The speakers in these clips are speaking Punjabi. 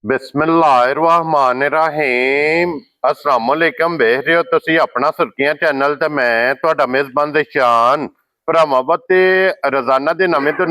बिस्मिल्लाहिर्रहमानिर्रहीम अस्सलाम वालेकुम। देख रहे हो तुसी अपना सुर्खियां चैनल ते मैं तुहाडा मेजबान दिशान भरावां ते रोजाना दी नवीं तो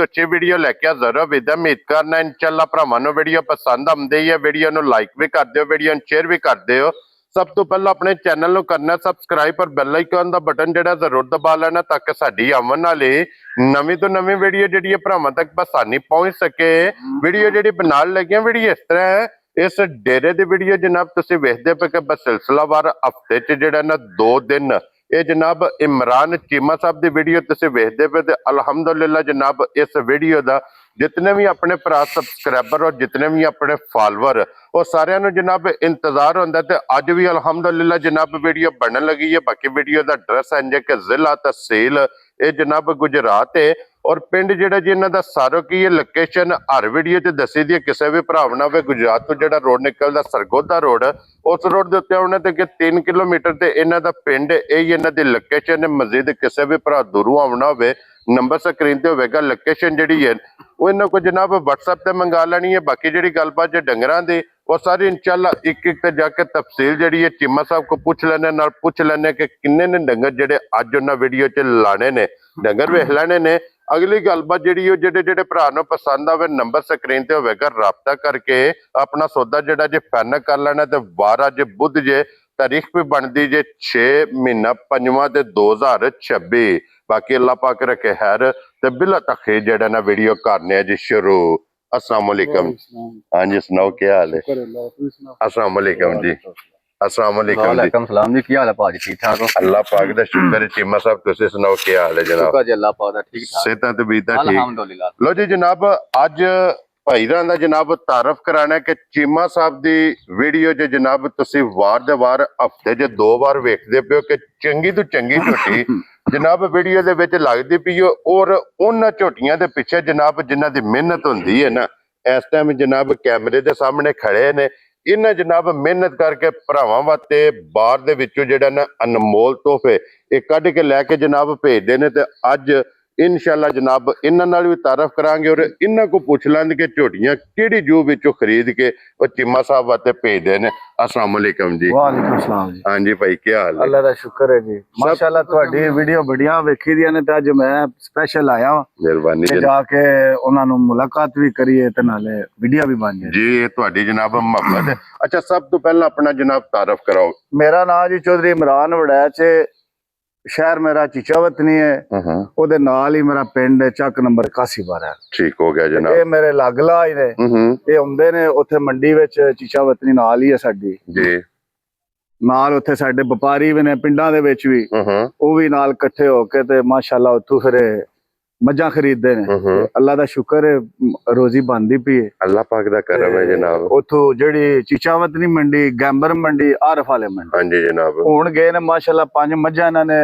अच्छी वीडियो लैके हाज़र हो। उम्मीद करना इंशाअल्लाह भरावां नूं वीडियो पसंद आउंदी है। वीडियो नूं लाइक भी कर दिओ, वीडियो नूं शेयर भी कर दिओ। सब तो पहला अपने चैनल नूं करना सबसक्राइब और बेल आइकन दा बटन जेड़ा जरूर दबा लेना ताकि साडी आवन वाली नवीं तो नवीं वीडियो जेड़ी भरावां तक बसानी पहुंच सके। वीडियो जेड़ी बनाल लगी वीडियो इस तरह है। इस डेरे दी वीडियो जनाब तुसीं वेखदे पे कि बस सिलसिलावार हफ्ते च जेड़ा ना 2 दिन ये जनाब इमरान चीमा साहब की वीडियो तुसीं वेखदे पे। अलहमदुलिल्लाह जनाब इस वीडियो का जितने भी अपने भरा सबसक्राइबर और जितने भी अपने फॉलोअर वो सारिਆਂ ਨੂੰ जनाब इंतजार होंदा ते अज भी अलहमदुलिल्लाह जनाब वीडियो बनन लगी है। बाकी वीडियो का एड्रैस है कि जिला तहसील ये जनाब गुजरात है और पिंड जिहड़ा जी इन्हां दा सारो की है। लोकेशन हर वीडियो च दसी दी है। किसी भी भरा ना होवे गुजरात तो जिहड़ा रोड निकलदा सरगोधा रोड उस रोड के उत्ते आउणा ते 3 किलोमीटर ते इन्हां दा पिंड यही इन्हां दी लोकेशन है। मजीद किसी भी भरा दूरों आउणा होवे नंबर स्क्रीन ते होवेगा। लोकेशन जिहड़ी है वो इन्हां को जनाब WhatsApp ते मंगा लेनी है। बाकी जिहड़ी गलबात जे डंगरां दी वो सारी इंशाअल्लाह एक ते जाके तफसील जिहड़ी है चीमा साहब को पूछ लेने कि किन्ने ने डंगर जिहड़े अज उन्हां वीडियो च लाने ने डंगर वेख लेने ने। अगली गलबात जिहड़ी है जिहड़े भरा नूं पसंद आवे नंबर स्क्रीन ते होवेगा राबता करके अपना सौदा जिहड़ा जे फाइनल कर लेना। ते वार अज बुध जे तारीख भी बनती जे 6 महीना 5वां ते 2026। बाकी अल्लाह पाक रखे खैर ते बिला तखीर जेड़ा ना वीडियो करने जी शुरू। अस्सलाम वालेकुम। हाँ जी सुनाओ क्या हाल है? अस्सलाम वालेकुम जी। अस्सलाम वालेकुम जी। सलाम जी, क्या हाल है भाजी? ठीक ठाक हो? अल्लाह पाक दा शुक्र है। चीमा साहब तुसीं सुनाओ क्या हाल है जनाब? शुक्र जी अल्लाह पाक दा, ठीक ठाक। सेहतां ते बीतां ठीक? अल्हम्दुलिल्लाह। लो जी जनाब अज भाई दा जनाब तारफ कराना है कि चीमा साहब दी वीडियो च जनाब तुसीं वार दे वार हफ्ते च 2 बार वेखदे पियो कि चंगी तो चंगी झोटी जनाब वीडियो दे विच लगदी पई है। और उन्हां झोटियां दे पिछे जनाब जिन्हां दी मेहनत हुंदी है ना इस टाइम जनाब कैमरे दे सामने खड़े ने। इन्हां जनाब मेहनत करके भरावां वास्ते बाहर दे विचों जेड़ा ना अनमोल तोहफे ये कढ के लैके जनाब भेजदे ने। ते अज इंशाअल्लाह जनाब इन्हां नाल भी तारफ करांगे और इन्हां को पूछ लांगे कि झोटियां किहड़ी जू विचों खरीद के वो चीमा साहब वास्ते भेजदे ने। अस्सलाम वालेकुम जी। वालेकुम सलाम जी। हाँ जी भाई क्या हाल है? अल्लाह दा शुक्र है जी माशाअल्लाह। तुहाडी वीडियो बढ़िया वेखी दी ने ते अज मैं स्पेशल आया हां मेहरबानी ते जाके उन्हां नूं मुलाकात भी करिए ते नाले वीडियो भी बन जाए जी। ये तुहाडी जनाब मोहब्बत है। अच्छा सब तो पहला अपना जनाब तारफ कराओ। मेरा नाम जी चौधरी इमरान वड़ैच है। शहर मेरा चीचावतनी है। ओदे नाल ही मेरा पिंड है चक नंबर 8112। ठीक हो गया जनाब। ये मेरे लागला ही ने ये आउंदे ने उथे मंडी विच चीचावतनी नाल ही है साडी जी। नाल उथे साडे व्यापारी भी ने पिंडां दे विच भी वो भी नाल इकट्ठे होके ते माशाअल्लाह उथों फिर मज्जां खरीददे ने। अल्लाह दा शुक्र है रोजी बनदी पई है। अल्लाह पाक दा करम है जनाब। उथों जेड़ी चीचावतनी मंडी गैंबर मंडी आरफ वाले मंडी हाँ जी जनाब हुण गए ने माशाअल्लाह 5 मज्जां इन्हां ने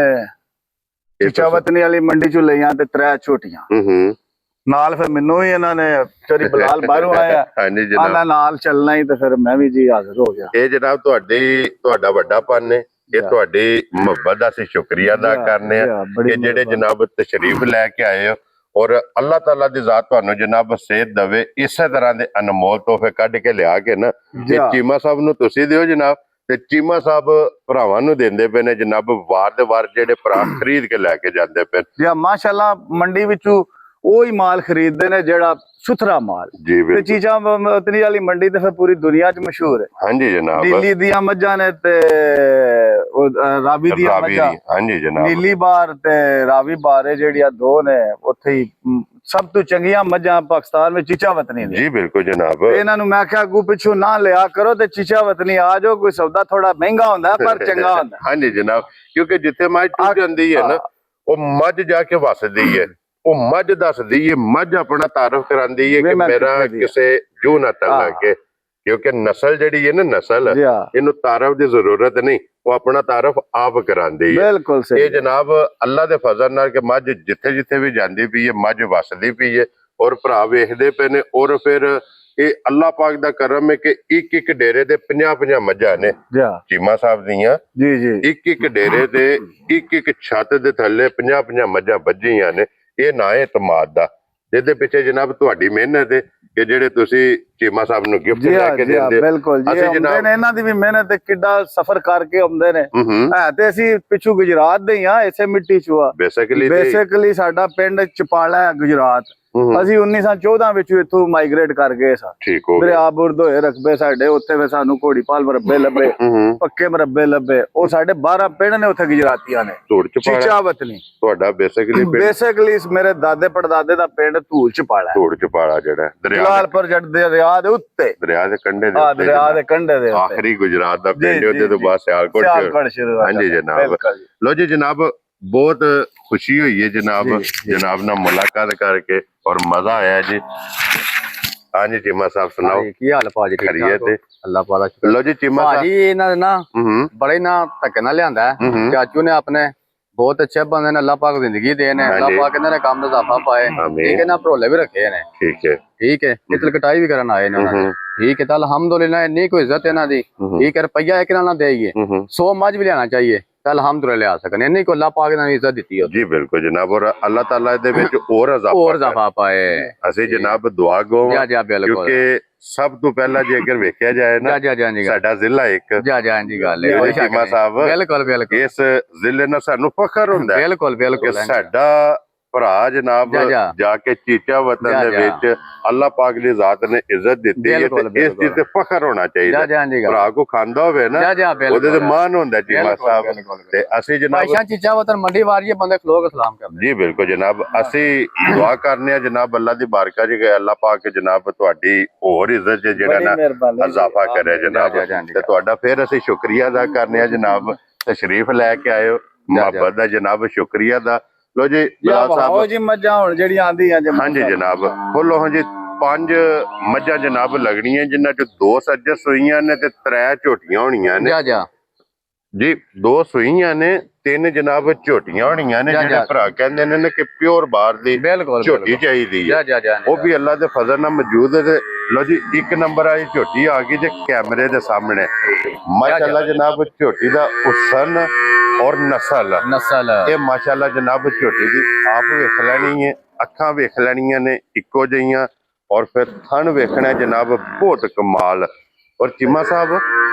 चीचावतनी वाली मंडी चों लईआं ते 3 झोटियां नाल। फिर मैनू ही इन्हां ने चोरी बलाल बाहरों आया आंदा नाल चलना ही ते फिर मैं भी जी हाजिर हो गया। ये जनाब तुहाडा वड्डापन है ये तुहाडी मुहब्बत दा असीं शुक्रिया अदा करने कि जेड़े जनाब तशरीफ लैके आए हो और अल्लाह ताला दी जात तुहानू जनाब सेहत दवे इस तरह दे अनमोल तोहफे कढ के लिया के ना ते चीमा साहब नू तुसीं दिओ जनाब ते चीमा साहब भरावां नू देंदे पे ने जनाब वार दे वार जेड़े भरा खरीद के लैके जांदे पे। माशाअल्लाह मंडी विचों वही माल खरीदते ने जेड़ा सुथरा माल जी ते चीचावतनी वाली मंडी ते फिर पूरी दुनिया च मशहूर है। हाँ जी जनाब। नीली दियां मज्जां ने ते रावी दियां मज्जां। हाँ जी जनाब। नीली बार ते रावी बार है जेड़ियां दो ने उत्थे ही सब तो चंगियां मज्जां पाकिस्तान में चीचावतनी ने। जी बिल्कुल जनाब। इन्हां नूं मैं क्या अगू पिछू ना लिया करो ते चीचावतनी आ जाओ। कोई सौदा थोड़ा महंगा होंदा है पर चंगा होंदा है। हाँ जी जनाब क्योंकि जिथे मझ टुट जांदी है ना वो मझ जाके वसदी है वो मझ दसदी है मझ अपना तारफ करांदी है कि मेरा किसे जू ना तल लगे। क्योंकि नस्ल जिहड़ी है ना नस्ल इनू तारफ की जरूरत नहीं वो अपना तारफ आप करांदी है। बिल्कुल सही। ये जनाब अल्लाह दे फजल नाल कि मझ जिथे जिथे भी जांदी पई है मझ वसदी पई है और भरा वेखदे पे ने। और फिर ये अल्लाह पाक दा करम है कि एक एक डेरे दे 50-50 मज्जां ने चीमा साहब दियां। जी जी। एक एक डेरे दे एक एक छत दे थल्ले 50-50 मज्जां बज्जियां ने। ये ना है इतमाद दा जिहदे पिछे जनाब तुहाडी मेहनत है कि जेड़े तुसी ਚੀਮਾ ਸਾਹਿਬ ਨੂੰ ਗਿਫਟ ਜੀ ਲੈ ਹਾਂ ਕੇ ਜੀ ਹਾਂ, ਦਿੰਦੇ ਬਿਲਕੁਲ ਜੀ। ਅਸੀਂ ਆਉਂਦੇ ਜਨਾਬ ਨੇ, ਇਹਨਾਂ ਦੀ ਵੀ ਮਿਹਨਤ ਤੇ ਕਿੱਡਾ ਸਫ਼ਰ ਕਰਕੇ ਆਉਂਦੇ ਨੇ। ਹੂੰ ਹੈ ਤੇ ਅਸੀਂ ਪਿੱਛੋਂ ਗੁਜਰਾਤ ਦੇ ਹੀ ਆ, ਇਸੇ ਮਿੱਟੀ ਚੋਂ ਆ। ਬੇਸਿਕਲੀ ਸਾਡਾ ਪਿੰਡ ਚਪਾਲਾ ਹੈ ਗੁਜਰਾਤ। ਅਸੀਂ 1914 ਵਿੱਚ ਇੱਥੋਂ ਮਾਈਗ੍ਰੇਟ ਕਰ ਗਏ ਸਾਂ। ਠੀਕ ਹੋ ਗਿਆ। ਦਰਿਆ ਬੁਰਦ ਹੋਏ ਰਕਬੇ ਸਾਡੇ ਉੱਥੇ, ਫਿਰ ਸਾਨੂੰ ਘੋੜੀਪਾਲ ਮਰੱਬੇ ਲੱਭੇ, ਪੱਕੇ ਮਰੱਬੇ ਲੱਭੇ। ਉਹ ਸਾਡੇ 12 ਪਿੰਡ ਨੇ ਉੱਥੇ ਗੁਜਰਾਤੀਆਂ ਨੇ। ਚੀਚਾ ਵਤਨੀ ਤੁਹਾਡਾ ਬੇਸਿਕਲੀ ਮੇਰੇ ਦਾਦੇ ਪੜਦਾਦੇ ਦਾ ਪਿੰਡ ਧੂਲ ਚਪਾਲਾ। ਧੂਲ ਚਪਾਲਾ ਜਿਹੜਾ ਜਲਾਲਪੁਰ ਜੱਟ ਦੇ ਦਰਿਆ ਦੇ ਉੱਤੇ, ਦਰਿਆ ਦੇ ਕੰਢੇ ਦਰਿਆ ਦੇ ਕੰਢੇ ਦੇ ਉੱਤੇ ਆਖਰੀ ਗੁਜਰਾਤ ਦਾ ਪਿੰਡ ਉਹਦੇ ਤੋਂ ਬਾਅਦ ਸਿਆਲਕੋਟ ਸ਼ੁਰੂ। ਹਾਂਜੀ ਜਨਾਬ। ਲੋ ਜੀ ਜਨਾਬ, ਬਹੁਤ ਖੁਸ਼ੀ ਹੋਈ ਹੈ ਜਨਾਬ ਨਾਲ ਮੁਲਾਕਾਤ ਕਰਕੇ ਔਰ ਮਜ਼ਾ ਆਇਆ ਜੀ। ਹਾਂਜੀ ਚੀਮਾ ਸਾਹਿਬ ਸੁਣਾਓ ਕੀ ਹਾਲ ਭਾਜੀ? ਖੈਰੀਅਤ ਹੈ? ਅੱਲਾਹ ਪਾਲਾ। ਲੋ ਜੀ ਚੀਮਾ ਸਾਹਿਬ ਭਾਜੀ ਇਹਨਾਂ ਦੇ ਨਾ ਬੜੇ ਨਾ ਧੱਕੇ ਨਾਲ ਲਿਆਂਦਾ। ਚਾਚੂ ਨੇ ਆਪਣੇ ਬਹੁਤ ਅੱਛੇ ਬੰਦੇ ਨੇ, ਅੱਲਾਹ ਪਾਕ ਜ਼ਿੰਦਗੀ ਦੇ ਨੇ, ਅੱਲਾਹ ਪਾਕ ਇਹਨਾਂ ਨੇ ਕੰਮ ਦਾ ਇਜ਼ਾਫਾ ਪਾਏ। ਠੀਕ ਹੈ ਨਾ, ਭਰੋਲੇ ਵੀ ਰੱਖੇ ਨੇ। ਠੀਕ ਹੈ ਕਿਤਲ ਕਟਾਈ ਵੀ ਕਰਨ ਆਏ ਨੇ ਉਹਨਾਂ ਨੇ। ਠੀਕ ਹੈ ਤਾਂ ਅਲਹਮਦੁਲਿਲਾ ਇੰਨੀ ਕੋਈ ਇੱਜ਼ਤ ਇਹਨਾਂ ਦੀ। ਠੀਕ ਹੈ ਰੁਪਈਆ ਇੱਕ ਨਾਲ ਨਾ ਦੇਈਏ, 100 ਮੱਝ ਵੀ ਲਿਆਣਾ ਚਾਹੀਏ ਤਾਂ ਅਲਹਮਦੁਲਿਲਾ ਲਿਆ ਸਕਣ। ਇੰਨੀ ਕੋ ਅੱਲਾਹ ਪਾਕ ਨੇ ਇੱਜ਼ਤ ਦਿੱਤੀ ਹੈ ਜੀ। ਬਿਲਕੁਲ ਜਨਾਬ, ਔਰ ਅੱਲਾਹ ਤਾਲਾ ਇਹਦੇ ਵਿੱਚ ਹੋਰ ਇਜ਼ਾਫਾ ਪਾਏ। ਅਸੀਂ ਜਨਾਬ ਦੁਆ ਗੋ, ਕਿਉਂਕਿ ਸਭ ਤੋਂ ਪਹਿਲਾਂ ਜੇ ਅਗਰ ਵੇਖਿਆ ਜਾਏ ਨਾ ਸਾਡਾ ਜ਼ਿਲ੍ਹਾ ਇੱਕ ਗੱਲ ਹੈ ਚੀਮਾ ਸਾਹਿਬ। ਬਿਲਕੁਲ ਇਸ ਜ਼ਿਲ੍ਹੇ ਨਾਲ ਸਾਨੂੰ ਫਖਰ ਹੁੰਦਾ ਹੈ ਕਿ ਸਾਡਾ ਭਰਾ ਜਨਾਬ ਜਾ ਕੇ ਚੀਚਾ ਵਤਨ ਦੇ ਵਿੱਚ ਅੱਲਾਹ ਪਾਕ ਦੀ ਜ਼ਾਤ ਨੇ ਇੱਜ਼ਤ ਦਿੱਤੀ ਹੈ ਤੇ ਇਸ ਚੀਜ਼ ਤੇ ਫਖਰ ਹੋਣਾ ਚਾਹੀਦਾ। ਭਰਾ ਕੋ ਖਾਂਦਾ ਹੋਵੇ ਨਾ ਉਹਦੇ ਤੇ ਮਾਣ ਹੁੰਦਾ ਚੀਮਾ ਸਾਹਿਬ। ਤੇ ਅਸੀਂ ਜਨਾਬ ਚੀਚਾ ਵਤਨ ਮੰਡੀ ਵਾਰੀਏ ਬੰਦੇ ਖਲੋ ਕੇ ਸਲਾਮ ਕਰਦੇ। ਜੀ ਬਿਲਕੁਲ ਜਨਾਬ, ਅਸੀਂ ਦੁਆ ਕਰਨੇ ਆ ਜਨਾਬ ਅੱਲਾਹ ਦੀ ਬਾਰਕਾ ਜੀ ਅੱਲਾਹ ਪਾਕ ਜਨਾਬ ਤੁਹਾਡੀ ਹੋਰ ਇੱਜ਼ਤ ਜਿਹੜਾ ਨਾ ਇਜ਼ਾਫਾ ਕਰੇ ਜਨਾਬ। ਤੇ ਤੁਹਾਡਾ ਫਿਰ ਅਸੀਂ ਸ਼ੁਕਰੀਆ ਅਦਾ ਕਰਨੇ ਆ ਜਨਾਬ, ਤਸ਼ਰੀਫ ਲੈ ਕੇ ਆਇਓ, ਮੁਹੱਬਤ ਦਾ ਜਨਾਬ ਸ਼ੁਕਰੀਆ ਦਾ। ਲੋ ਜੀ ਬਲਾਲ ਸਾਹਿਬ ਜੀ ਮੱਝਾਂ ਹੁਣ ਜਿਹੜੀਆਂ ਆਂਦੀਆਂ ਹਾਂਜੀ ਜਨਾਬ ਖੋਲੋ। ਹਾਂਜੀ 5 ਮੱਝਾਂ ਜਨਾਬ ਲੱਗਣੀਆਂ, ਜਿਨ੍ਹਾਂ ਚ 2 ਸੱਜਰ ਸੂਈਆਂ ਨੇ ਤੇ 3 ਝੋਟੀਆਂ ਹੋਣੀਆਂ ਨੇ ਜੀ। 2 ਸੂਈਆਂ ਨੇ, 3 ਜਨਾਬ ਝੋਟੀਆਂ ਹੋਣੀਆਂ ਨੇ। ਜਿਹੜੇ ਭਰਾ ਕਹਿੰਦੇ ਨੇ ਕਿ ਪਿਓਰ ਬਾਹਰ ਦੀ ਝੋਟੀ ਚਾਹੀਦੀ ਹੈ, ਉਹ ਵੀ ਅੱਲਾਹ ਦੇ ਫਜ਼ਲ ਨਾਲ ਮੌਜੂਦ ਹੈ। ਲੋ ਜੀ 1 ਨੰਬਰ ਵਾਲੀ ਝੋਟੀ ਆ ਗਈ ਜੇ ਕੈਮਰੇ ਦੇ ਸਾਹਮਣੇ। ਮਾਸ਼ਾਅੱਲਾ ਜਨਾਬ ਝੋਟੀ ਦਾ ਹੁਸਨ ਔਰ ਨਸਲ ਇਹ ਮਾਸ਼ਾਅੱਲਾ ਜਨਾਬ ਝੋਟੀ ਦੀ ਆਪ ਵੇਖ ਲੈਣੀ ਹੈ, ਅੱਖਾਂ ਵੇਖ ਲੈਣੀਆਂ ਨੇ ਇੱਕੋ ਜਿਹੀਆਂ, ਔਰ ਫਿਰ ਥਣ ਵੇਖਣਾ ਜਨਾਬ ਬਹੁਤ ਕਮਾਲ। ਔਰ ਚੀਮਾ ਸਾਹਿਬ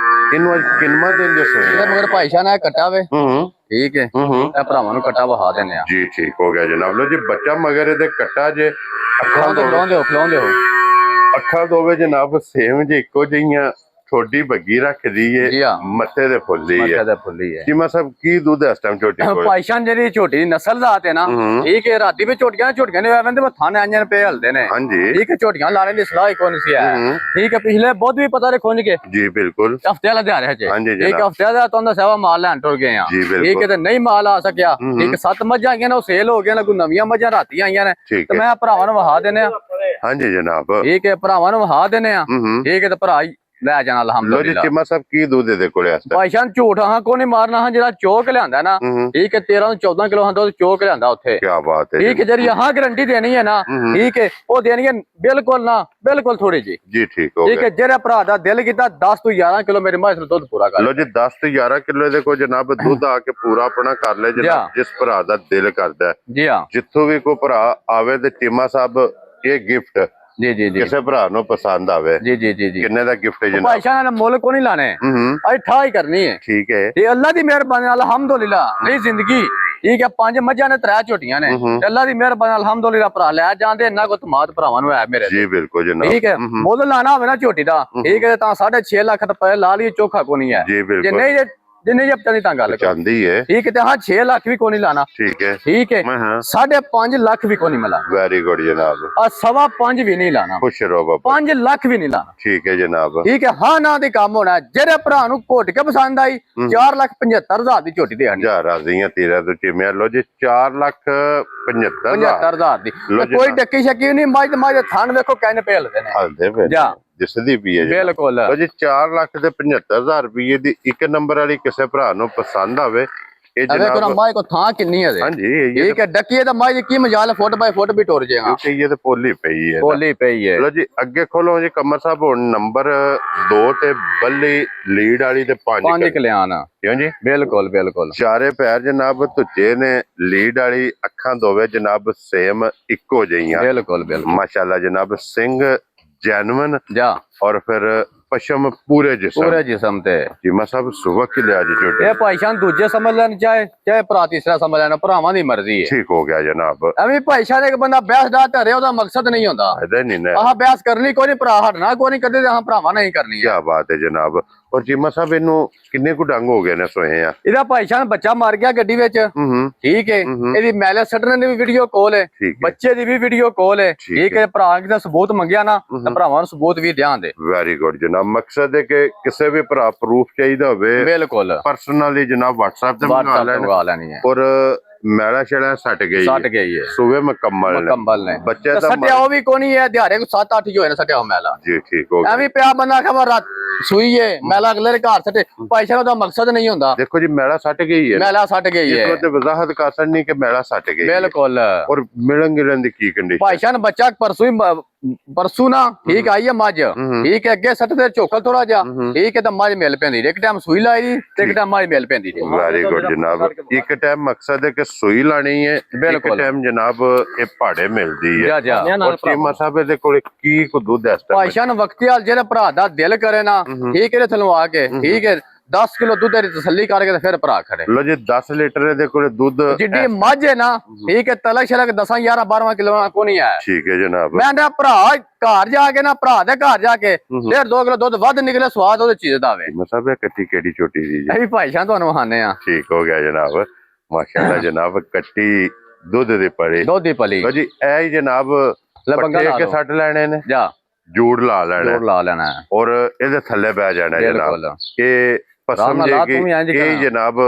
ਇਹਨੂੰ ਅੱਜ ਕਿੰਨਾ ਦਿਨ ਦੇ ਸੋਏ ਮਗਰ ਭਾਈ ਸ਼ਾਹ ਨੇ ਕੱਟਾ ਵੇ। ਠੀਕ ਹੈ ਇਹ ਭਰਾਵਾਂ ਨੂੰ ਕੱਟਾ ਵਹਾ ਦਿੰਦੇ ਆ ਜੀ। ਠੀਕ ਹੋ ਗਿਆ ਜਨਾਬ। ਲੋ ਜੀ ਬੱਚਾ ਮਗਰ ਇਹਦੇ ਕੱਟਾ ਜੇ ਅੱਖਾਂ ਖਿਲਾਉਂਦੇ ਹੋ ਅੱਖਾਂ ਦੋਵੇਂ ਜਨਾਬ ਸੇਮ ਜੇ ਇੱਕੋ ਜਿਹੀਆਂ। ਛੋਟੀ ਬੱਗੀ ਰੱਖਦੀ ਏ, ਮੱਥੇ ਦੇ ਫੁੱਲੀ ਹੈ। ਚੀਮਾ ਸਾਹਿਬ ਕੀ ਦੁੱਧ ਇਸ ਟਾਈਮ ਝੋਟੀ ਕੋਲ? ਪਾਈਸ਼ਾਨ ਜਿਹੜੀ ਝੋਟੀ ਨਸਲ ਦਾ ਹੈ ਨਾ, ਠੀਕ ਹੈ ਰਾਤੀ ਵੀ ਝੋਟੀਆਂ ਨੇ ਆਵੰਦੇ ਥਾਂ ਆਂਜਨ ਪੇ ਹਲਦੇ ਨੇ। ਹਾਂਜੀ ਠੀਕ ਹੈ ਝੋਟੀਆਂ ਲਾਣੇ ਦੀ ਸਲਾਹ ਕੋਈ ਨਹੀਂ ਸੀ ਹੈ। ਠੀਕ ਹੈ ਪਿਛਲੇ ਬਹੁਤ ਵੀ ਪਤਾ ਰੇ ਖੁੰਝ ਕੇ ਜੀ ਬਿਲਕੁਲ ਹਫਤੇ ਵਾਲਾ ਦਿਹਾੜੇ ਚ ਇੱਕ ਹਫਤੇ ਦਾ ਤੁਹਾਨੂੰ ਸੇਵਾ ਮਾਲ ਲੈਣ ਟੁਰ ਗਏ ਆ। ਠੀਕ ਹੈ ਤੇ ਨਹੀਂ ਮਾਲ ਆ ਸਕਿਆ। ਇੱਕ 7 ਮੱਝਾਂ ਆਈਆਂ ਨੇ ਉਹ ਸੇਲ ਹੋ ਗਈਆਂ ਨੇ, ਕੋਈ ਨਵੀਆਂ ਮੱਝਾਂ ਰਾਤੀ ਆਈਆਂ ਨੇ ਤੇ ਮੈਂ ਭਰਾਵਾਂ ਨੂੰ ਵਹਾ ਦਿੰਨੇ ਆ। ਹਾਂਜੀ ਜਨਾਬ ਠੀਕ ਹੈ ਭਰਾਵਾਂ ਨੂੰ ਵਹਾ ਦਿੰਨੇ ਆ। ਠੀਕ ਹੈ ਤੇ ਭਰਾ ਲੈ ਜਾਣਾ ਅਲਹਮਦੁਲਿਲਾ। ਚੀਮਾ ਸਾਹਿਬ ਕੀ ਦੁੱਧ ਇਹਦੇ ਕੋਲੇ ਆਸਤਾ? ਭਾਈਸ਼ਾਂ ਝੂਠ ਹਾਂ ਕੋਈ ਨਹੀਂ ਮਾਰਨਾ ਹਾਂ। ਜਿਹੜਾ ਚੋਕ ਲਿਆਂਦਾ ਨਾ ਠੀਕ ਹੈ 13 ਤੋਂ 14 ਕਿਲੋ ਹਾਂ ਦੁੱਧ ਚੋਕ ਲਿਆਂਦਾ ਉੱਥੇ। ਕੀ ਬਾਤ ਹੈ। ਠੀਕ ਹੈ ਜਿਹੜੀ ਹਾਂ ਗਰੰਟੀ ਦੇਣੀ ਹੈ ਨਾ, ਠੀਕ ਹੈ ਉਹ ਦੇਣੀ ਹੈ ਬਿਲਕੁਲ ਥੋੜੀ ਜੀ। ਠੀਕ ਹੋ ਗਿਆ। ਠੀਕ ਹੈ ਜਿਹੜਾ ਭਰਾ ਦਾ ਦਿਲ ਕੀਤਾ 10 ਤੋਂ 11 ਕਿਲੋ ਮੇਰੇ ਮਾਸ ਦੁੱਧ ਪੂਰਾ ਕਰ ਲੋ ਜੀ। 10 ਤੋਂ 11 ਕਿਲੋ ਇਹਦੇ ਕੋਲ ਜਨਾਬ ਦੁੱਧ ਆ ਕੇ ਪੂਰਾ ਆਪਣਾ ਕਰ ਲੈ ਜਨਾਬ, ਜਿਸ ਭਰਾ ਦਾ ਦਿਲ ਕਰਦਾ। ਜੀ ਹਾਂ ਜਿੱਥੋਂ ਵੀ ਕੋਈ ਭਰਾ ਆਵੇ ਤੇ ਚੀਮਾ ਸਾਹਿਬ ਇਹ ਗਿਫਟ ਜੀ ਕਿਸੇ ਭਰਾ ਨੂੰ ਪਸੰਦ ਆਵੇ। ਜੀ ਕਿੰਨੇ ਦਾ ਗਿਫਟ ਹੈ ਜਨਾਬ? ਭਾਈਸ਼ਾਹ ਨੇ ਮੁੱਲ ਕੋ ਨਹੀਂ ਲਾਣੇ, ਅੱਜ ਠਾ ਹੀ ਕਰਨੀ ਹੈ। ਠੀਕ ਹੈ ਤੇ ਅੱਲਾ ਦੀ ਮਿਹਰਬਾਨੀ ਨਾਲ ਅਲਹਮਦੁਲਿਲਾ ਨਹੀਂ ਜ਼ਿੰਦਗੀ। ਠੀਕ ਹੈ 5 ਮੱਝਾਂ ਨੇ 3 ਝੋਟੀਆਂ ਨੇ, ਅੱਲਾ ਦੀ ਮਿਹਰਬਾਨੀ ਅਲਹਮਦੁਲਿਲਾ ਭਰਾ ਲੈ ਜਾਂਦੇ। ਇੰਨਾ ਕੋ ਤਮਾਤ ਭਰਾਵਾਂ ਨੂੰ ਹੈ ਮੇਰੇ। ਜੀ ਬਿਲਕੁਲ ਜਨਾਬ। ਠੀਕ ਹੈ ਮੁੱਲ ਲਾਣਾ ਹੋਵੇ ਨਾ ਝੋਟੀ ਦਾ, ਠੀਕ ਹੈ ਤਾਂ 6.5 ਲੱਖ ਰੁਪਏ ਲਾ ਲਈ ਚੋਖਾ ਕੋ ਨਹੀਂ ਹੈ। ਜੀ ਬਿਲਕੁਲ। ਜੇ ਨਹੀਂ ਜਿੰਨੇ ਜਬ ਚਲੀ ਤਾਂ ਗੱਲ ਚਾਹੁੰਦੀ ਹੈ। ਠੀਕ ਹੈ ਤੇ ਹਾਂ 6 ਲੱਖ ਵੀ ਕੋ ਨਹੀਂ ਲਾਣਾ। ਠੀਕ ਹੈ 5.5 ਲੱਖ ਵੀ ਕੋ ਨਹੀਂ ਮਿਲਾ। ਵੈਰੀ ਗੁੱਡ ਜਨਾਬ। 5.25 ਵੀ ਨਹੀਂ ਲਾਣਾ। ਖੁਸ਼ ਰਹੋ ਬਾਬਾ। 5 ਲੱਖ ਵੀ ਨਹੀਂ ਲਾਣਾ। ਠੀਕ ਹੈ ਜਨਾਬ। ਠੀਕ ਹੈ ਹਾਂ ਨਾ ਦੀ ਕੰਮ ਹੋਣਾ। ਜਿਹੜੇ ਭਰਾ ਨੂੰ ਘੋਟ ਕੇ ਪਸੰਦ ਆਈ 4,75,000 ਦੀ ਝੋਟੀ ਦੇਣੀ। ਜਾ ਰਾਜ਼ੀਆਂ ਤੇਰਾ ਤੋਂ ਚਿਮਿਆ। ਲੋ ਜੀ 4,75,000 ਦੀ ਕੋਈ ਡੱਕੀ ਸ਼ੱਕੀ ਨਹੀਂ। ਮੱਝ ਥਣ ਵੇਖੋ ਕਹਿੰਦੇ ਪੇ ਹਲਦੇ ਨੇ ਹਲਦੇ ਪਏ ਜਾ ਦਿਸਦੀ ਵੀ ਹੈ ਬਿਲਕੁਲ। ਲੋ ਜੀ 4,75,000 ਰੁਪਏ ਦੀ 1 ਨੰਬਰ ਵਾਲੀ ਕਿਸੇ ਭਰਾ ਨੂੰ ਪਸੰਦ ਆਵੇ ਇਹ ਜਨਾਬ ਮਾਈ ਕੋ ਥਾਂ ਕਿੰਨੀ ਹੈ? ਹਾਂਜੀ ਠੀਕ ਹੈ ਡੱਕੀ ਦਾ ਮਾਈ ਕੀ ਮਜਾਲ ਫੁੱਟ ਬਾਈ ਫੁੱਟ ਵੀ ਟੁਰ ਜਾਏਗਾ ਕਿਉਂਕਿ ਇਹ ਤੇ ਪੋਲੀ ਪਈ ਹੈ। ਪੋਲੀ ਪਈ ਹੈ। ਲੋ ਜੀ ਅੱਗੇ ਖੋਲੋ ਜੀ ਕਮਰ ਸਾਹਿਬ। ਹੁਣ ਨੰਬਰ 2 ਤੇ ਬੱਲੀ ਲੀਡ ਵਾਲੀ ਤੇ 5 ਕਲਿਆਣ ਕਿਉਂ ਜੀ? ਬਿਲਕੁਲ ਚਾਰੇ ਪੈਰ ਜਨਾਬ ਧੁੱਚੇ ਨੇ। ਲੀਡ ਵਾਲੀ ਅੱਖਾਂ ਦੋਵੇਂ ਜਨਾਬ ਸੇਮ ਇੱਕੋ ਜਿਹੀਆਂ। ਬਿਲਕੁਲ ਮਾਸ਼ਾਅੱਲਾ ਜਨਾਬ। ਸਿੰਘ ਜੈਨੂਨ जा और फिर पशम पूरे जिस्म पूरे जिस्म ते चीमा साहब सुबह की लिया जी छोटे ये ਭਾਈਸ਼ਾਨ ਦੂਜੇ ਸਮਝ ਲੈਣ ਚਾਹੇ ਚਾਹੇ ਭਰਾ ਤੀਸਰਾ ਸਮਝ ਲੈਣ ਭਰਾਵਾਂ ਦੀ ਮਰਜ਼ੀ ਹੈ ठीक हो गया जनाब ਐਵੇਂ ਭਾਈਸ਼ਾਨ ਇੱਕ ਬੰਦਾ ਬਹਿਸ ਦਾ ਧਰੇ ਉਹਦਾ ਮਕਸਦ ਨਹੀਂ ਹੁੰਦਾ फायदा नहीं ना ਆਹ ਬਹਿਸ ਕਰਨੀ ਕੋਈ ਨਹੀਂ ਭਰਾ ਹਟਣਾ ਕੋਈ ਨਹੀਂ ਕਦੇ ਆਹ ਭਰਾਵਾਂ ਨਹੀਂ ਕਰਨੀ क्या बात है जनाब और चीमा साहब इनू किन्ने को डंग हो गए ने सोए हैं ਇਹਦਾ ਭਾਈਸ਼ਾਨ ਬੱਚਾ ਮਰ ਗਿਆ ਗੱਡੀ ਵਿੱਚ ਠੀਕ ਹੈ ਇਹਦੀ ਮੈਲੇ ਸੱਟਣ ਦੀ ਵੀ ਵੀਡੀਓ ਕਾਲ ਹੈ ठीक है ਬੱਚੇ ਦੀ ਵੀ ਵੀਡੀਓ ਕਾਲ ਹੈ ਠੀਕ ਠੀਕ ਹੈ ਭਰਾ ਕਿਦਾ ਸਬੂਤ ਮੰਗਿਆ ਨਾ ਤਾਂ ਭਰਾਵਾਂ ਨੂੰ ਸਬੂਤ ਵੀ ਦਿਆਂ ਦੇ वेरी गुड जनाब मकसद है कि किसी भी भरा प्रूफ चाहिए होवे ਬਿਲਕੁਲ पर्सनली जनाब WhatsApp ਤੇ ਮੰਗਾ WhatsApp ਲੈਣ ਮੰਗਾ ਲੈਣੀ ਹੈ और मैला शैला सट गई ਸੱਟ ਗਈ ਹੈ सुबह मुकम्मल ने ਮੁਕੰਮਲ ਨੇ बच्चे ਤੇ दा ਸੱਟਿਆ ਉਹ ਵੀ ਕੋਈ ਨਹੀਂ ਹੈ ਦਿਹਾੜੇ ਕੋ 7-8 ਹੀ ਹੋਏ ਨੇ ਸੱਟਿਆ ਮੈਲਾ जी ठीक हो गया ਐਵੇਂ ਪਿਆ ਬੰਦਾ ਖਬਰ ਰਾਤ ਸੂਈ ਏ ਮੈਲਾ ਅਗਲੇ ਦੇ ਘਰ ਸੱਟੇ ਭਾਈਸ਼ਾਨ ਦਾ ਮਕਸਦ ਨਹੀਂ ਹੁੰਦਾ देखो जी मैला सट गई है ਮੈਲਾ ਸੱਟ ਗਈ ये ਹੈ तो वजाहत का असर नहीं कि मैला सट गई है। ਬਿਲਕੁਲ और मिलन गिलन दी की कंडीशन ਭਾਈਸ਼ਾਨ ਬੱਚਾ ਪਰਸੂ ਨਾ ਠੀਕ ਆਈ ਹੈ ਮੱਝ ਠੀਕ ਹੈ ਅੱਗੇ ਸੱਟ ਤੇ ਝੋਕਲ ਥੋੜਾ ਜਿਹਾ ਠੀਕ ਹੈ ਤਾਂ ਮੱਝ ਮਿਲ ਪੈਂਦੀ ਇੱਕ ਟਾਈਮ ਸੂਈ ਲਾਈ ਦੀ ਤੇ ਇੱਕ ਟਾਈਮ ਮੱਝ ਮਿਲ ਪੈਂਦੀ ਜੀ वेरी गुड जनाब एक टाइम मकसद है कि सुई लानी है एक बिल्कुल। टाइम जनाब ये पहाड़े मिलदी है ਜਾ ਜਾ और चीमा साहब दे कोले की को दूध है इस टाइम ਭਾਈਸ਼ਾਨ ਵਕਤੀ ਹਾਲ ਜਿਹੜਾ ਭਰਾ ਦਾ ਦਿਲ ਕਰੇ ਨਾ ਠੀਕ ਹੈ ਥਲੋਂ ਆ ਕੇ ਠੀਕ ਹੈ 10 ਕਿਲੋ ਦੁੱਧ ਦੀ ਤਸੱਲੀ ਕਰਕੇ ਤੇ ਫਿਰ ਭਰਾ ਖੜੇ लो जी 10 लीटर दे कोले दूध ਜਿੱਡੀ ਮੱਝ ਹੈ ਨਾ ਠੀਕ ਹੈ ਤਲਕ ਸ਼ਲਕ 10 11 12 ਕਿਲੋ ਕੋ ਨਹੀਂ ਆਇਆ ठीक है जनाब ਮੈਂ ਨਾ ਭਰਾ ਘਰ ਜਾ ਕੇ ਨਾ ਭਰਾ ਦੇ ਘਰ ਜਾ ਕੇ 1.5-2 ਕਿਲੋ ਦੁੱਧ ਵੱਧ ਨਿਕਲੇ ਸਵਾਦ ਉਹਦੇ ਚੀਜ਼ ਦਾ ਆਵੇ मतलब है कट्टी केड़ी छोटी सी जी ਇਹ ਵੀ ਭਾਈਸ਼ਾਨ ਤੁਹਾਨੂੰ ਵਹਾਨੇ ਆ ठीक हो गया जनाब माशाल्लाह जनाब कट्टी दूध दे पड़े ਦੁੱਧ ਦੀ ਪਲੀ लो जी ए ही जनाब ਲਪੰਗਾ पट्टे ਲਾ के ਲਓ सट लेने ने ਜਾ जूड़ ला लेना ਜੋੜ ਲਾ ਲੈਣਾ ਹੈ और ਇਹਦੇ ਥੱਲੇ ਬਹਿ ਜਾਣਾ ਜਨਾਬ ਬਿਲਕੁਲ ਕਿ ਰਾਮ ਨਾਲ ਪਸਮ ਲਾ ਜੇ ਤੂੰ ਵੀ ਇੰਝ ਕਿ ਇਹ ਕਰਨਾ। ਜਨਾਬ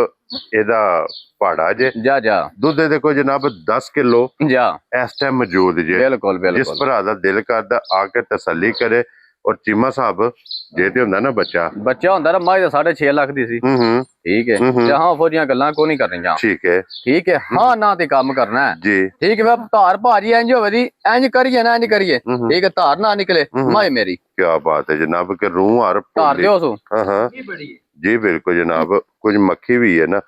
ਇਹਦਾ ਪਹਾੜਾ ਜੇ ਜਾ ਜਾ ਦੁੱਧ ਦੇ ਕੋਈ ਜਨਾਬ 10 ਕਿਲੋ ਜਾ ਇਸ ਟਾਈਮ ਮੌਜੂਦ ਜੇ ਬਿਲਕੁਲ ਜਿਸ ਬਿਲਕੁਲ ਭਰਾ ਦਾ ਦਿਲ ਕਰਦਾ ਆ ਕੇ ਤਸੱਲੀ ਕਰੇ ਔਰ ਚੀਮਾ ਸਾਹਿਬ ਜੇ ਤੇ ਹੁੰਦਾ ਨਾ ਬੱਚਾ ਬੱਚਾ ਹੁੰਦਾ ਨਾ ਮੱਝ ਦਾ 6.5 ਲੱਖ ਦੀ ਸੀ ਹੂੰ ਠੀਕ ਹੈ ਤੇ ਹਾਂ ਫੌਜੀਆਂ ਗੱਲਾਂ ਕੋਈ ਨਹੀਂ ਕਰਨੀਆਂ ਠੀਕ ਹੈ ਠੀਕ ਹੈ ਹਾਂ ਨਾ ਤੇ ਕੰਮ ਕਰਨਾ ਹੈ ਜੀ ਠੀਕ ਹੈ ਵੇ ਧਾਰ ਭਾਜੀ ਇੰਜ ਹੋਵੇ ਦੀ ਇੰਜ ਕਰੀਏ ਨਾ ਇੰਜ ਕਰੀਏ ਠੀਕ ਹੈ ਧਾਰ ਨਾ ਨਿਕਲੇ ਮਾਏ ਮੇਰੀ ਕੀ ਬਾਤ ਹੈ ਜਨਾਬ ਕਿ ਰੂਹ ਹਰ ਧਾਰ ਦਿਓ ਸੋ ਹਾਂ ਜੀ ਬਿਲਕੁਲ ਜਨਾਬ ਕੁਝ ਮੱਖੀ ਵੀ ਹੈ ਨਾ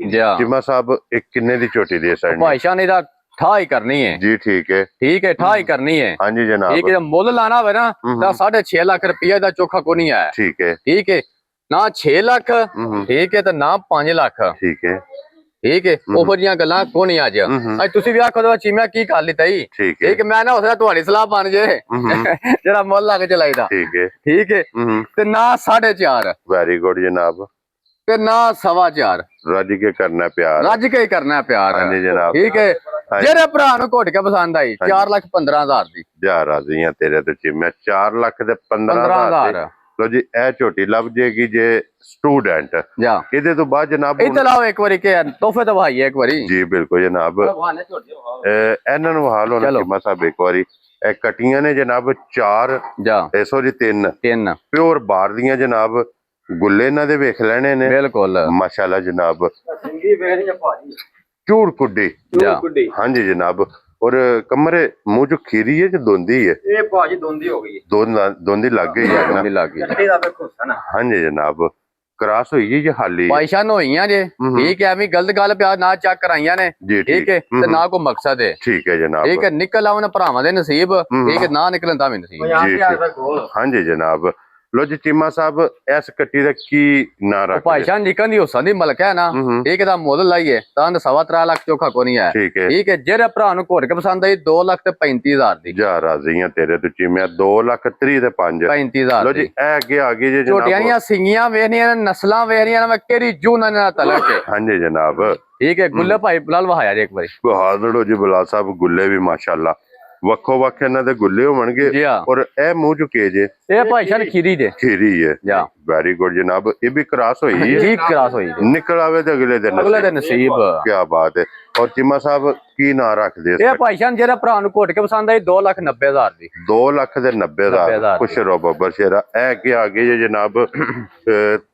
ਜਾ ਚੀਮਾ ਸਾਹਿਬ ਇੱਕ ਕਿੰਨੇ ਦੀ ਝੋਟੀ ਦੇ ਸਾਈਡ ਭਾਈਸ਼ਾਨ ਨੇ ਦਾ ਠਾਈ ਕਰਨੀ ਹੈ ਜੀ ਠੀਕ ਹੈ ਠੀਕ ਹੈ ਠਾਈ ਕਰਨੀ ਹੈ ਹਾਂਜੀ ਜਨਾਬ ਠੀਕ ਹੈ ਮੁੱਲ ਲਾਣਾ ਹੋਵੇ ਨਾ ਤਾਂ 6.5 ਲੱਖ ਰੁਪਏ ਦਾ ਚੋਖਾ ਕੋ ਨਹੀਂ ਆਇਆ ਠੀਕ ਹੈ ਠੀਕ ਹੈ ਨਾ 6 ਲੱਖ ਠੀਕ ਹੈ ਤੇ ਨਾ 5 ਲੱਖ ਠੀਕ ਹੈ ਠੀਕ ਹੈ ਉਹੋ ਜੀਆਂ ਗੱਲਾਂ ਕੋ ਨਹੀਂ ਅੱਜ ਅੱਜ ਤੁਸੀਂ ਵੀ ਆਖੋ ਚੀਮਾ ਕੀ ਕਰ ਲਿੱਤਾ ਜੀ ਠੀਕ ਹੈ ਠੀਕ ਮੈਂ ਨਾ ਉਸਦਾ ਤੁਹਾਡੀ ਸਲਾਹ ਬਣ ਜੇ ਜਿਹੜਾ ਮੁੱਲ ਲਾ ਕੇ ਚਲਾਈਦਾ ਠੀਕ ਹੈ ਠੀਕ ਹੈ ਤੇ ਨਾ 4.5 ਵੈਰੀ ਗੁੱਡ ਜਨਾਬ ਤੇ ਨਾ 4.5 ਰੱਜ ਕੇ ਕਰਨਾ ਪਿਆਰ ਰੱਜ ਕੇ ਹੀ ਕਰਨਾ ਪਿਆਰ ਹਾਂਜੀ ਜਨਾਬ ਠੀਕ ਹੈ ਜਿਹੜੇ ਭਰਾ ਨੂੰ ਘੁੱਟ ਕੇ ਪਸੰਦ ਆਈ 4,15,000 ਦੀ ਜਾ ਰਾਜ਼ੀਆਂ ਤੇਰੇ ਤੇ ਚੀਮਾ 4 ਲੱਖ ਦੇ 15,000 ਲੋ ਜੀ ਇਹ ਝੋਟੀ ਲੱਭ ਜੇਗੀ ਜੇ ਸਟੂਡੈਂਟ ਜਾ ਇਹਦੇ ਤੋਂ ਬਾਅਦ ਜਨਾਬ ਇੱਥੇ ਲਾਓ ਇੱਕ ਵਾਰੀ ਕਿ ਤੋਹਫੇ ਤਾਂ ਭਾਈ ਇੱਕ ਵਾਰੀ ਜੀ ਬਿਲਕੁਲ ਜਨਾਬ ਇਹਨਾਂ ਨੂੰ ਹਾਲ ਹੋਣਾ ਚੀਮਾ ਸਾਹਿਬ ਇੱਕ ਵਾਰੀ ਇਹ ਕਟੀਆਂ ਨੇ ਜਨਾਬ 4 ਜਾ ਸੌਰੀ 3 3 ਪਿਓਰ ਬਾਰ ਦੀਆਂ ਜਨਾਬ ਗੁੱਲੇ ਇਹਨਾਂ ਦੇ ਵੇਖ ਲੈਣੇ ਨੇ ਬਿਲਕੁਲ ਮਾਸ਼ਾਅੱਲਾ ਜਨਾਬ ਚੂੜ ਕੁੱਡੀ ਹਾਂਜੀ ਜਨਾਬ और कमरे मुंह जो खीरी है जो दोंदी है ये भाजी दोंदी हो गई दोंदी लग गई है ना लग गई हाँ जी जनाब क्रॉस हुई जी हाली पाइशान होइयां जे ठीक है एवी गलत गल पे ना चेक कराइयां ने ठीक है ते ना को मकसद है ठीक है जनाब ठीक है निकल आवन भरावां दे नसीब ठीक है ना निकलन ता भी नसीब हाँ जी जनाब लो जी चीमा साहब इस कट्टी दा की ना रख भाईशान निकल दी हुसन दी मलक है ना ठीक है दा मुੱਲ ਲਾਈਏ ਤਾਂ 3.5 ਲੱਖ ਚੋਖਾ ਕੋ ਨਹੀਂ ਹੈ ਠੀਕ ਹੈ ਜਿਹੜੇ ਭਰਾ ਨੂੰ ਘੋੜ ਕੇ ਪਸੰਦ ਆਈ 2,35,000 ਦੀ ਜਾ ਰਾਜ਼ੀਆਂ ਤੇਰੇ ਤੋਂ ਚੀਮਿਆ 2,30,000 ਤੇ 5 35,000 ਲੋ ਜੀ ਇਹ ਅੱਗੇ ਆ ਗਈ ਜੇ ਜਨਾਬ ਛੋਟੀਆਂ ਦੀਆਂ ਸਿੰਗੀਆਂ ਵੇਖਣੀਆਂ ਨਸਲਾਂ ਵੇਖਣੀਆਂ ਮੈਂ ਕਿਹੜੀ ਜੂਨ ਨਾਲ ਤਲਕ ਹੈ ਹਾਂਜੀ ਜਨਾਬ ਠੀਕ ਹੈ ਗੁੱਲੇ ਭਾਈ ਬਲਾਲ ਵਹਾਇਆ ਜੇ ਇੱਕ ਵਾਰੀ ਬਹਾਦਰ ਹੋ ਜੀ ਬਲਾਲ ਸਾਹਿਬ ਗੁੱਲੇ ਵੀ ਮਾਸ਼ਾਅੱਲਾ ਵੱਖੋ ਵੱਖ ਇਹਨਾਂ ਦੇ ਗੁੱਲੇ ਹੋਣਗੇ ਔਰ ਇਹ ਮੂੰਹ ਚੁਕੇ ਜੇ ਇਹ ਭਾਈਸ਼ਾਨ ਖੀਰੀ ਜੇ ਖੀਰੀ ਹੈ ਵੈਰੀ ਗੁੱਡ ਜਨਾਬ ਇਹ ਵੀ ਕ੍ਰਾਸ ਹੋਈ ਹੈ ਜੀ ਕ੍ਰਾਸ ਹੋਈ ਨਿਕਲ ਆਵੇ ਤੇ ਅਗਲੇ ਦਿਨ ਨਸੀਬ ਕੀ ਬਾਤ ਹੈ ਔਰ ਚੀਮਾ ਸਾਹਿਬ ਕੀ ਨਾਂ ਰੱਖਦੇ ਇਹ ਭਾਈਸ਼ਾਨ ਜਿਹੜਾ ਭਰਾ ਨੂੰ ਘੁੱਟ ਕੇ ਪਸੰਦ ਆਈ 2,90,000 ਦੀ 2,90,000 ਖੁਸ਼ ਰਹੋ ਬੱਬਰ ਸ਼ੇਰਾ ਇਹ ਕੀ ਆ ਗਏ ਜਨਾਬ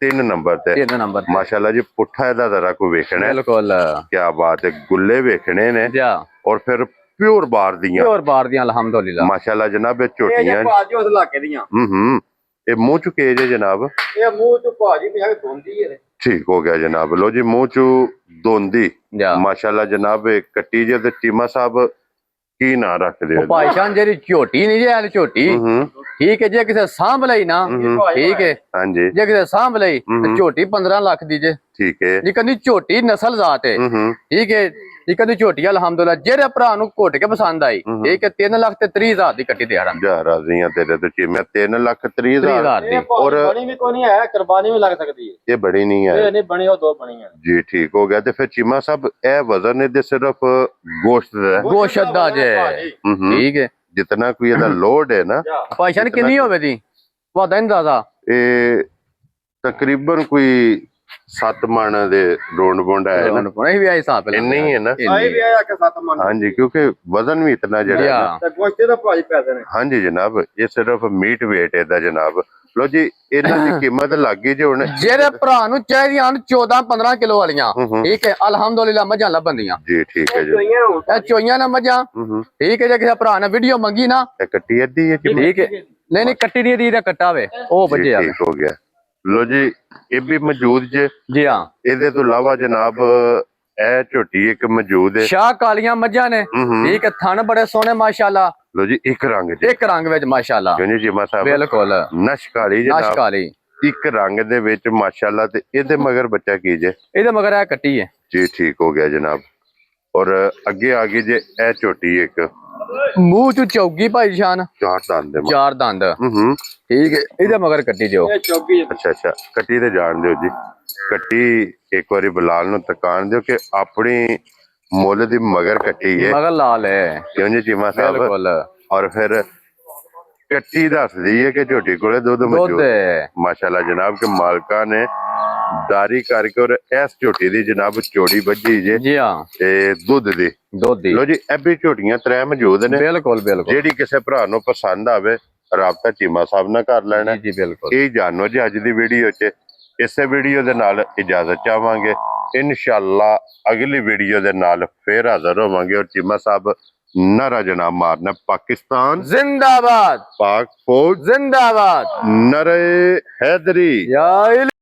3 ਨੰਬਰ ਤੇ 3 ਨੰਬਰ ਮਾਸ਼ਾਅੱਲਾ ਜੀ ਪੁੱਠਾ ਇਹਦਾ ਜ਼ਰਾ ਕੋ ਵੇਖਣਾ ਬਿਲਕੁਲ ਕੀ ਬਾਤ ਹੈ ਗੁੱਲੇ ਵੇਖਣੇ ਨੇ ਔਰ ਫਿਰ प्योर बार दियां अल्हम्दुलिल्लाह माशाल्लाह जनाब ये छोटियां भाजी उस इलाके दियां ये मुंह चुके जे जनाब ये मुंह चु भाजी भी है दोंदी है ठीक हो गया जनाब लो जी मुंह चु दोंदी माशाल्लाह जनाब कट्टी जे ते चीमा साहब की ना रख दे भाईशान जेरी झोटी नहीं जे झोटी ਠੀਕ ਹੈ, ਜੇ ਕਿਸੇ ਸਾਂਭ ਲਈ ਨਾ ਠੀਕ ਹੈ, ਹਾਂਜੀ ਜੇ ਕਿਸੇ ਸਾਂਭ ਲਈ ਤੇ ਝੋਟੀ 15 ਲੱਖ ਦੀ ਜੇ। ਠੀਕ ਹੈ ਇਹ ਕਹਿੰਦੀ ਝੋਟੀ ਨਸਲ ਜ਼ਾਤ ਹੈ ਠੀਕ ਹੈ। ਇਹ ਕਹਿੰਦੀ ਝੋਟੀ ਅਲਹਮਦੁਲਿਲਾ ਜਿਹੜੇ ਭਰਾ ਨੂੰ ਘੁੱਟ ਕੇ ਪਸੰਦ ਆਈ ਠੀਕ ਹੈ 3 ਲੱਖ ਤੇ 30 ਹਜ਼ਾਰ ਦੀ ਕੱਟੀ ਤੇ ਆੜਾਂ ਜਾ ਰਾਜ਼ੀਆਂ ਤੇਰੇ ਤੋਂ ਚੀਮੇ 3,30,000 ਦੀ। ਔਰ ਬਣੀ ਵੀ ਕੋਈ ਨਹੀਂ ਹੈ, ਕੁਰਬਾਨੀ ਵੀ ਲੱਗ ਸਕਦੀ ਹੈ। ਇਹ ਬੜੀ ਨਹੀਂ ਹੈ ਇਹ ਨਹੀਂ ਬਣੀ, ਉਹ 2 ਬਣੀਆਂ ਜੀ। ਠੀਕ ਹੋ ਗਿਆ। ਤੇ ਫਿਰ ਚੀਮਾ ਸਾਹਿਬ ਇਹ ਵਜ਼ਨ ਇਹਦੇ ਸਿਰਫ ਗੋਸ਼ਤ ਦਾ ਹੈ ਗੋਸ਼ਤ ਦਾ ਜੇ ਠੀਕ ਹੈ। ਜਿਤਨਾ ਕੋਈ ਇਹਦਾ ਲੋਡ ਹੈ ਨਾ ਭਾਸ਼ਣ ਕਿੰਨੀ ਹੋਵੇ ਦੀ ਵਾਦਾ ਅੰਦਾਜ਼ਾ ਇਹ ਤਕਰੀਬਨ ਕੋਈ 7 ਮਣ ਦੇ ਰੋਂਡ ਬੋਂਡ ਹੈ ਨਾ ਇਹ ਵੀ ਆਈ ਹਿਸਾਬ ਇੰਨੇ ਹੀ ਹੈ ਨਾ ਆਏ ਵੀ ਆਇਆ ਕਿ 7 ਮਨ ਹਾਂਜੀ ਕਿਉਂਕਿ ਵਜ਼ਨ ਵੀ ਇਤਨਾ ਜਿਹੜਾ ਹੈ ਨਾ। ਤੇ ਗੋਸ਼ਤੇ ਦਾ ਭਾਈ ਪੈਸੇ ਨੇ। ਹਾਂਜੀ ਜਨਾਬ ਇਹ ਸਿਰਫ ਮੀਟ ਵੇਟ ਇਹਦਾ ਜਨਾਬ। ਲੋ ਜੀ ਇਹਨਾਂ ਦੀ ਕੀਮਤ ਲੱਗ ਗਈ ਜੇ ਹੁਣ ਜਿਹੜੇ ਭਰਾ ਨੂੰ ਚਾਹੀਦੀਆਂ ਹਨ 14-15 ਕਿਲੋ ਵਾਲੀਆਂ ਠੀਕ ਹੈ ਅਲਹਮਦੁਲਿਲਾ ਮੱਝਾਂ ਲੱਭਣਦੀਆਂ ਜੀ। ਠੀਕ ਹੈ ਜੀ ਇਹ ਚੋਈਆਂ ਨਾ ਮੱਝਾਂ ਠੀਕ ਹੈ। ਜੇ ਕਿਸੇ ਭਰਾ ਨੇ ਵੀਡੀਓ ਮੰਗੀ ਨਾ ਇਹ ਕੱਟੀ ਅੱਧੀ ਹੈ ਜੀ ਠੀਕ ਹੈ। ਨਹੀਂ ਨਹੀਂ ਕੱਟੀ ਦੀ ਇਹਦਾ ਕੱਟਾ ਵੇ ਉਹ ਜੀ, ਵੱਜਿਆ ਠੀਕ ਹੋ ਗਿਆ। ਲੋ ਜੀ ਇਹ ਵੀ ਮੌਜੂਦ ਜੇ। ਜੀ ਹਾਂ। ਇਹਦੇ ਤੋਂ ਇਲਾਵਾ ਜਨਾਬ ਇਹ ਝੋਟੀ ਇੱਕ ਮੌਜੂਦ ਹੈ ਸ਼ਾਹ ਕਾਲੀਆਂ ਮੱਝਾਂ ਨੇ ਠੀਕ ਹੈ। ਥਣ ਬੜੇ ਸੋਹਣੇ ਮਾਸ਼ਾਅੱਲਾ। ਲੋ ਜੀ ਇੱਕ ਰੰਗ ਜੀ ਇੱਕ ਰੰਗ ਵਿੱਚ ਮਾਸ਼ਾਅੱਲਾ ਜੀ ਜੀਮਾ ਸਾਹਿਬ ਬਿਲਕੁਲ ਨਸ਼ਕਾਲੀ ਜਨਾਬ ਨਸ਼ਕਾਲੀ ਇੱਕ ਰੰਗ ਦੇ ਵਿੱਚ ਮਾਸ਼ਾਅੱਲਾ। ਤੇ ਇਹਦੇ ਮਗਰ ਬੱਚਾ ਕੀ ਜੇ ਇਹਦੇ ਮਗਰ ਇਹ ਕੱਟੀ ਹੈ ਜੀ। ਠੀਕ ਹੋ ਗਿਆ ਜਨਾਬ। ਔਰ ਅੱਗੇ ਆ ਗਈ ਜੇ ਇਹ ਝੋਟੀ ਇੱਕ ਮੂੰਹ ਚ ਚੌਗੀ ਭਾਈ ਸ਼ਾਨ 4 ਦੰਦ ਦੇ 4 ਦੰਦ ਠੀਕ ਹੈ। ਇਹਦੇ ਮਗਰ ਕੱਟੀ ਜੋ ਇਹ ਚੌਕੀ ਅੱਛਾ ਕੱਟੀ ਤੇ ਜਾਣ ਦਿਓ ਜੀ। ਕੱਟੀ ਇੱਕ ਵਾਰੀ ਬਲਾਲ ਨੂੰ ਤਕਾਨ ਦਿਓ ਕਿ ਆਪਣੀ ਮੁੱਲ ਦੀ ਮਗਰ ਕੱਟੀ ਹੈ ਮਗਰ ਲਾਲ ਹੈ ਕਿਉਂ ਜੀ ਚੀਮਾ ਸਾਹਿਬ। ਬਿਲਕੁਲ ਔਰ ਫਿਰ ਕੱਟੀ ਦੱਸਦੀ ਹੈ ਕਿ ਝੋਟੀ ਕੋਲੇ ਦੁੱਧ ਮੌਜੂਦ ਦੁੱਧ ਹੈ ਮਾਸ਼ਾਅੱਲਾ ਜਨਾਬ ਕੇ ਮਾਲਕਾਂ ਨੇ ਦਾਰੀ ਕਰਕੇ ਔਰ ਇਸ ਝੋਟੀ ਦੀ ਜਨਾਬ ਚੋੜੀ ਵੱਜੀ ਜੇ ਜੀ ਹਾਂ ਤੇ ਦੁੱਧ ਦੀ। ਦੁੱਧ ਦੀ ਲੋ ਜੀ ਇਹ ਵੀ ਝੋਟੀਆਂ 3 ਮੌਜੂਦ ਨੇ। ਬਿਲਕੁਲ ਬਿਲਕੁਲ ਜਿਹੜੀ ਕਿਸੇ ਭਰਾ ਨੂੰ ਪਸੰਦ ਆਵੇ ਰਾਬਤਾ ਚੀਮਾ ਸਾਹਿਬ ਨਾਲ ਕਰ ਲੈਣਾ। ਜੀ ਬਿਲਕੁਲ। ਇਹ ਜਾਣੋ ਜੀ ਅੱਜ ਦੀ ਵੀਡੀਓ 'ਚ। ਇਸੇ ਵੀਡੀਓ ਦੇ ਨਾਲ ਇਜਾਜ਼ਤ ਚਾਹਾਂਗੇ। ਇਨਸ਼ਾਅੱਲਾ ਅਗਲੀ ਵੀਡੀਓ ਦੇ ਨਾਲ ਫੇਰ ਹਾਜ਼ਰ ਹੋਵਾਂਗੇ। ਔਰ ਚੀਮਾ ਸਾਹਿਬ ਨਾਰਾ ਜਨਾਬ ਮਾਰਨਾ ਪਾਕਿਸਤਾਨ ਜ਼ਿੰਦਾਬਾਦ ਪਾਕ ਫੌਜ ਜ਼ਿੰਦਾਬਾਦ ਨਰੇ हैदरी ਯਾ